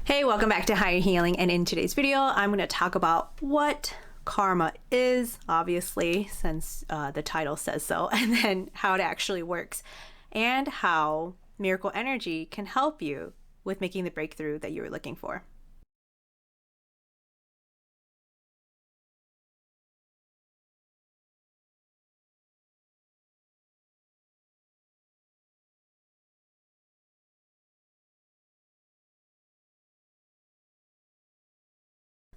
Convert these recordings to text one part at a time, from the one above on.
Hey, welcome back to Higher Healing, and in today's video I'm going to talk about what karma is, obviously, since the title says so, and then how it actually works and how miracle energy can help you with making the breakthrough that you were looking for.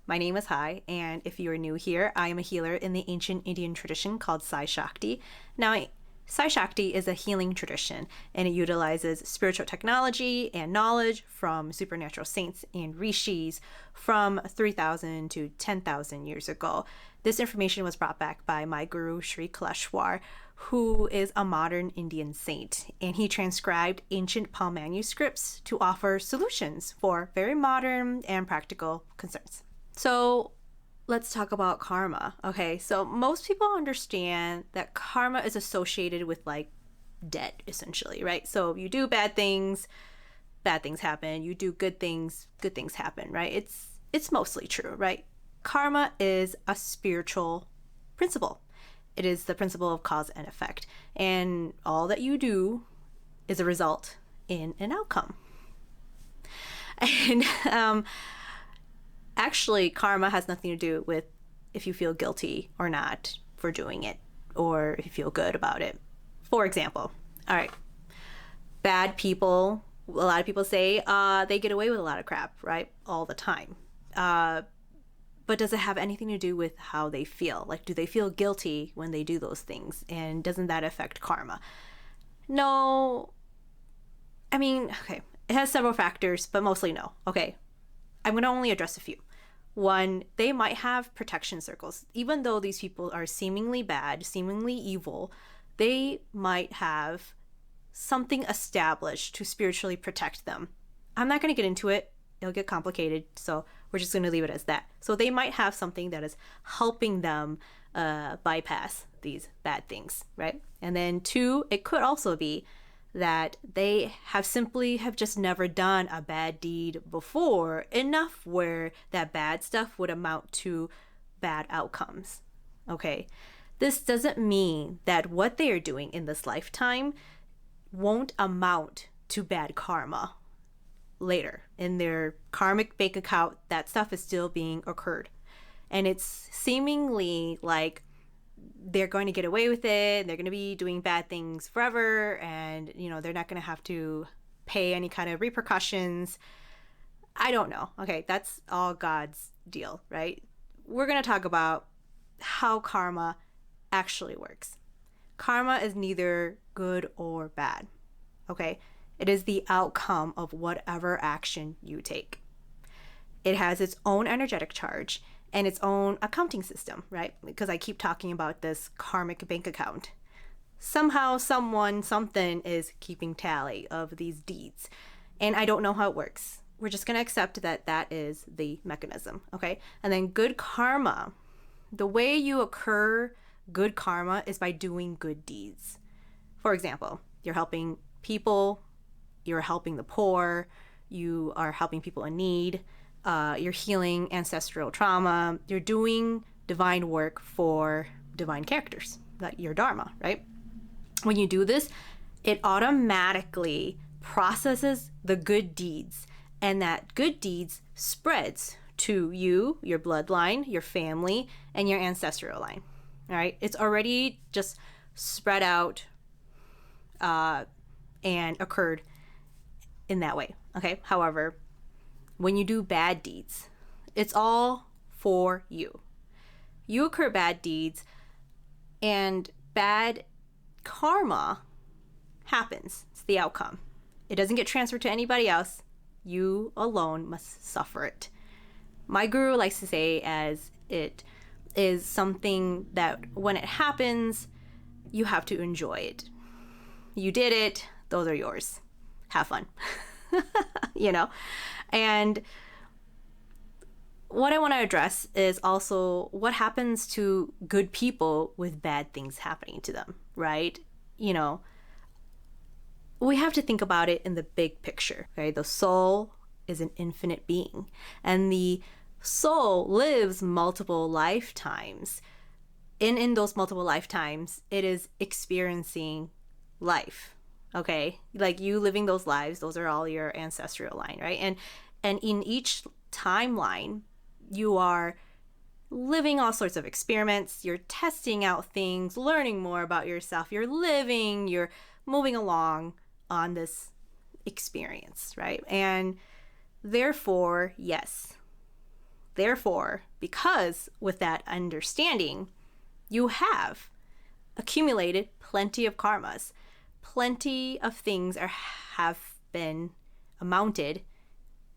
My name is Hai, and if you are new here, I am a healer in the ancient Indian tradition called Sai Shakti. Now, Sai Shakti is a healing tradition, and it utilizes spiritual technology and knowledge from supernatural saints and rishis from 3,000 to 10,000 years ago. This information was brought back by my guru, Sri Kaleshwar, who is a modern Indian saint, and he transcribed ancient palm manuscripts to offer solutions for very modern and practical concerns. So let's talk about karma. Okay, so most people understand that karma is associated with like debt, essentially, right? So you do bad things happen. You do good things happen, right? It's mostly true, right? Karma is a spiritual principle. It is the principle of cause and effect. And all that you do is a result in an outcome. And actually, karma has nothing to do with if you feel guilty or not for doing it, or if you feel good about it. For example, all right, bad people, a lot of people say they get away with a lot of crap, right? All the time. But does it have anything to do with how they feel? Like, do they feel guilty when they do those things? And doesn't that affect karma? No. I mean, okay, it has several factors, but mostly no. Okay, I'm going to only address a few. One, they might have protection circles. Even though these people are seemingly bad, seemingly evil, they might have something established to spiritually protect them. I'm not going to get into it. It'll get complicated, so we're just going to leave it as that. So they might have something that is helping them bypass these bad things, right? And then two, it could also be that they have just never done a bad deed before enough where that bad stuff would amount to bad outcomes. Okay, this doesn't mean that what they are doing in this lifetime won't amount to bad karma later in their karmic bank account. That stuff is still being occurred, and it's seemingly like they're going to get away with it. They're going to be doing bad things forever, and they're not going to have to pay any kind of repercussions. I don't know. Okay, that's all God's deal, right? We're going to talk about how karma actually works. Karma is neither good or bad. Okay, it is the outcome of whatever action you take. It has its own energetic charge and its own accounting system, right? Because I keep talking about this karmic bank account. Somehow, someone, something is keeping tally of these deeds. And I don't know how it works. We're just going to accept that that is the mechanism, okay? And then good karma. The way you occur good karma is by doing good deeds. For example, you're helping people, you're helping the poor, you are helping people in need, you're healing ancestral trauma, you're doing divine work for divine characters, like your dharma, right? When you do this, it automatically processes the good deeds, and that good deeds spreads to you, your bloodline, your family, and your ancestral line. All right, it's already just spread out and occurred in that way. Okay, however, when you do bad deeds, it's all for you. You occur bad deeds, and bad karma happens. It's the outcome. It doesn't get transferred to anybody else. You alone must suffer it. My guru likes to say as it is something that when it happens, you have to enjoy it. You did it. Those are yours. Have fun. And what I want to address is also what happens to good people with bad things happening to them, right? We have to think about it in the big picture, okay? The soul is an infinite being, and the soul lives multiple lifetimes. In those multiple lifetimes, it is experiencing life. Okay, like you living those lives, those are all your ancestral line, right? And in each timeline, you are living all sorts of experiments, you're testing out things, learning more about yourself, you're living, you're moving along on this experience, right? And therefore, yes, therefore, because with that understanding, you have accumulated plenty of karmas. Plenty of things have been amounted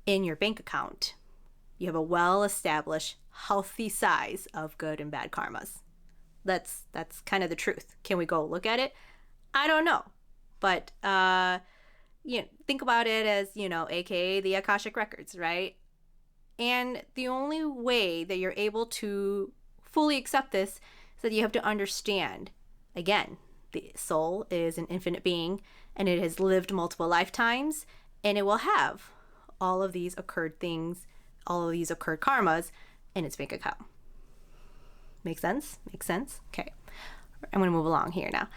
in your bank account. You have a well-established, healthy size of good and bad karmas. That's kind of the truth. Can we go look at it? I don't know. But think about it as, AKA the Akashic Records, right? And the only way that you're able to fully accept this is that you have to understand, again, the soul is an infinite being, and it has lived multiple lifetimes, and it will have all of these occurred things, all of these occurred karmas in its bank account. Make sense? Make sense? Okay. I'm going to move along here now.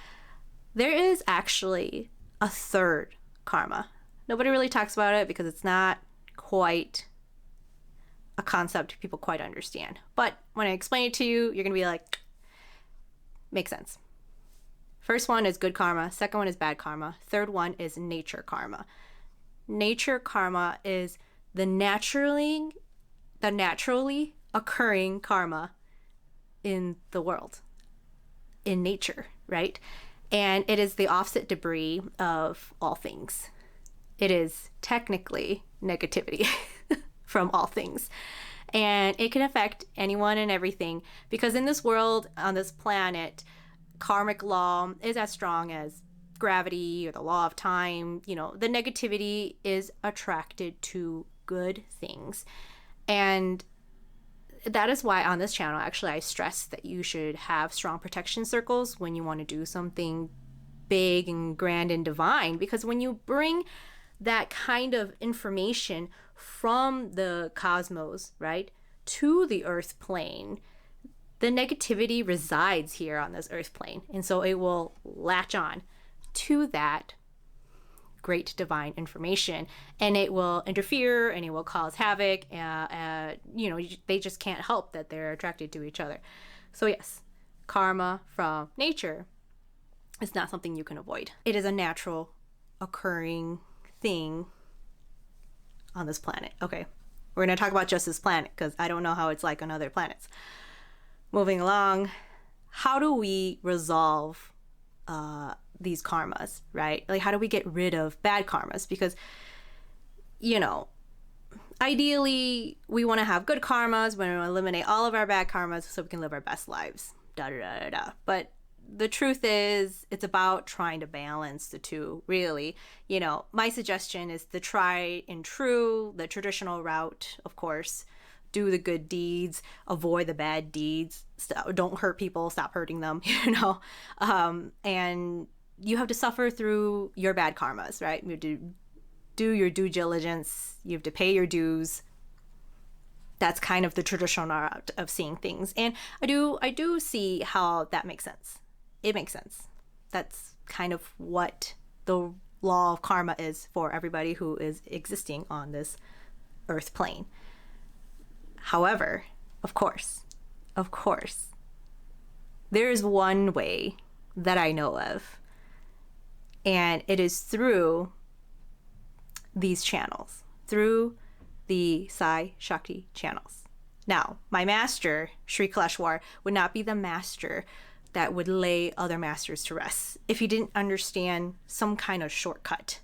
There is actually a third karma. Nobody really talks about it because it's not quite a concept people quite understand. But when I explain it to you, you're going to be like, makes sense. First one is good karma. Second one is bad karma. Third one is nature karma. Nature karma is the naturally occurring karma in the world, in nature, right? And it is the offset debris of all things. It is technically negativity from all things. And it can affect anyone and everything, because in this world, on this planet, karmic law is as strong as gravity or the law of time. The negativity is attracted to good things. And that is why on this channel, actually, I stress that you should have strong protection circles when you want to do something big and grand and divine, because when you bring that kind of information from the cosmos, right, to the earth plane, the negativity resides here on this earth plane. And so it will latch on to that great divine information, and it will interfere and it will cause havoc. They just can't help that they're attracted to each other. So yes, karma from nature is not something you can avoid. It is a natural occurring thing on this planet. Okay, we're going to talk about just this planet because I don't know how it's like on other planets. Moving along, how do we resolve these karmas, right? Like, how do we get rid of bad karmas? Because, ideally, we want to have good karmas. We want to eliminate all of our bad karmas so we can live our best lives. But the truth is, it's about trying to balance the two, really. My suggestion is the try and true, the traditional route, of course. Do the good deeds, avoid the bad deeds, don't hurt people, stop hurting them, and you have to suffer through your bad karmas, right? You have to do your due diligence, you have to pay your dues. That's kind of the traditional route of seeing things. And I do see how that makes sense. It makes sense. That's kind of what the law of karma is for everybody who is existing on this earth plane. However, of course, there is one way that I know of, and it is through these channels, through the Sai Shakti channels. Now, my master, Sri Kaleshwar, would not be the master that would lay other masters to rest if he didn't understand some kind of shortcut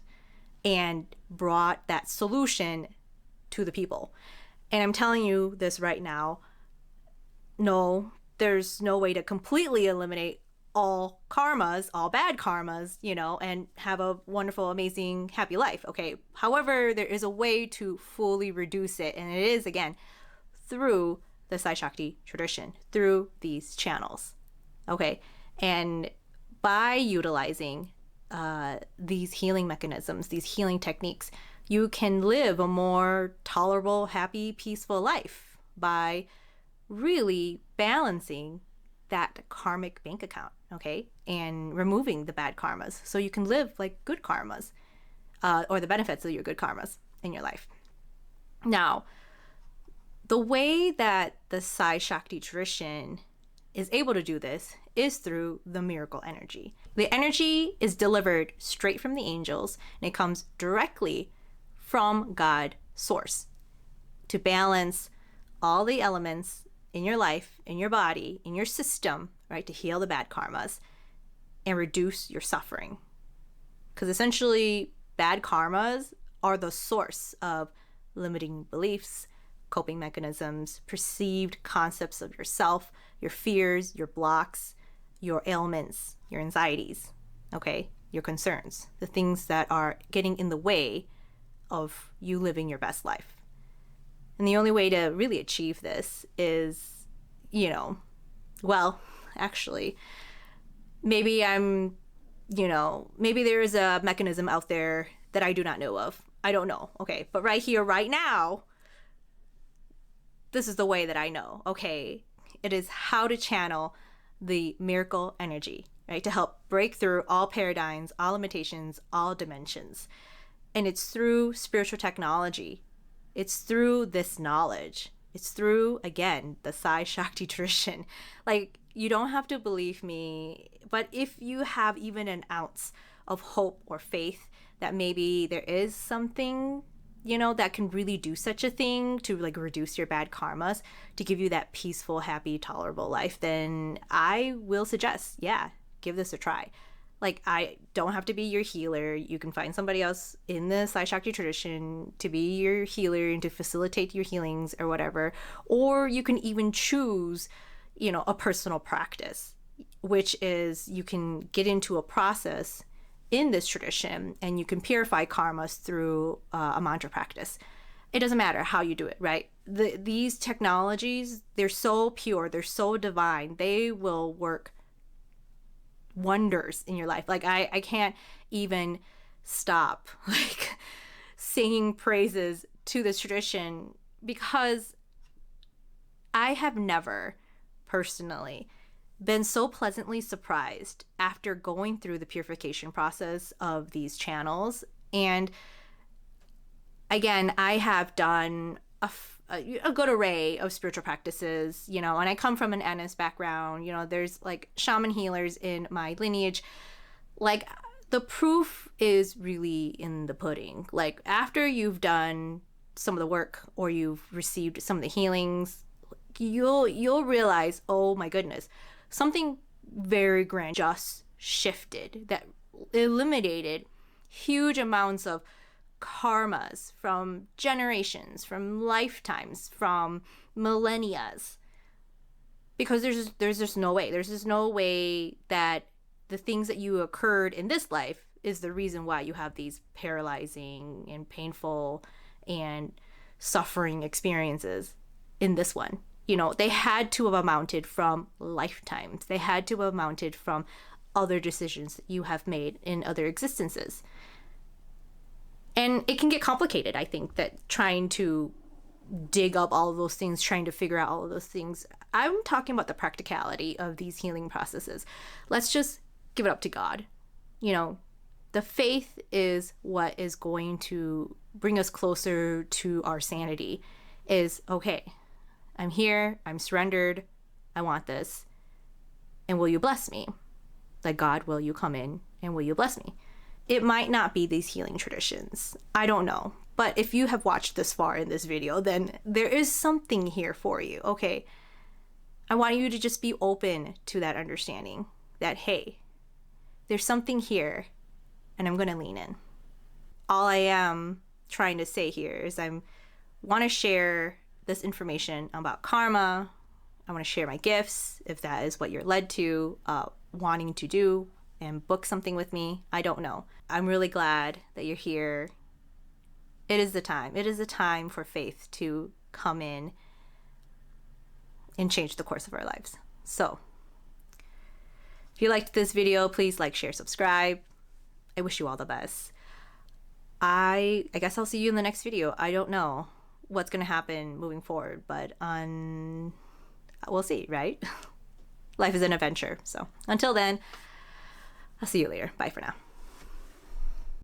and brought that solution to the people. And I'm telling you this right now, no, there's no way to completely eliminate all karmas, all bad karmas, and have a wonderful, amazing, happy life. Okay. However, there is a way to fully reduce it. And it is, again, through the Sai Shakti tradition, through these channels. Okay. And by utilizing these healing mechanisms, these healing techniques, you can live a more tolerable, happy, peaceful life by really balancing that karmic bank account, okay? And removing the bad karmas so you can live like good karmas, or the benefits of your good karmas in your life. Now, the way that the Sai Shakti tradition is able to do this is through the miracle energy. The energy is delivered straight from the angels, and it comes directly from God source to balance all the elements in your life, in your body, in your system, right, to heal the bad karmas and reduce your suffering. Because essentially, bad karmas are the source of limiting beliefs, coping mechanisms, perceived concepts of yourself, your fears, your blocks, your ailments, your anxieties, okay, your concerns, the things that are getting in the way of you living your best life. And the only way to really achieve this is, well, actually, maybe maybe there is a mechanism out there that I do not know of. I don't know. Okay. But right here, right now, this is the way that I know. Okay. It is how to channel the miracle energy, right? To help break through all paradigms, all limitations, all dimensions. And it's through spiritual technology. It's through this knowledge. It's through, again, the Sai Shakti tradition. Like, you don't have to believe me, but if you have even an ounce of hope or faith that maybe there is something, that can really do such a thing to like reduce your bad karmas, to give you that peaceful, happy, tolerable life, then I will suggest, yeah, give this a try. Like, I don't have to be your healer. You can find somebody else in the Sai Shakti tradition to be your healer and to facilitate your healings or whatever. Or you can even choose, a personal practice, which is you can get into a process in this tradition and you can purify karmas through a mantra practice. It doesn't matter how you do it, right? These technologies, they're so pure, they're so divine, they will work wonders in your life. Like, I can't even stop like singing praises to this tradition, because I have never personally been so pleasantly surprised after going through the purification process of these channels. And again, I have done a good array of spiritual practices, and I come from an NS background. There's like shaman healers in my lineage. Like, the proof is really in the pudding. Like, after you've done some of the work or you've received some of the healings, you'll realize, oh my goodness, something very grand just shifted that eliminated huge amounts of karmas from generations, from lifetimes, from millennia. Because there's just no way. There's just no way that the things that you occurred in this life is the reason why you have these paralyzing and painful and suffering experiences in this one. They had to have amounted from lifetimes. They had to have amounted from other decisions that you have made in other existences. And it can get complicated, I think, that trying to dig up all of those things, trying to figure out all of those things. I'm talking about the practicality of these healing processes. Let's just give it up to God. The faith is what is going to bring us closer to our sanity. Is, okay, I'm here, I'm surrendered, I want this, and will you bless me? Like, God, will you come in and will you bless me? It might not be these healing traditions. I don't know. But if you have watched this far in this video, then there is something here for you, okay? I want you to just be open to that understanding that, hey, there's something here and I'm going to lean in. All I am trying to say here is I want to share this information about karma. I want to share my gifts, if that is what you're led to, wanting to do and book something with me. I don't know. I'm really glad that you're here. It is the time. It is the time for faith to come in and change the course of our lives. So, if you liked this video, please like, share, subscribe. I wish you all the best. I guess I'll see you in the next video. I don't know what's going to happen moving forward, but we'll see, right? Life is an adventure. So until then, I'll see you later. Bye for now.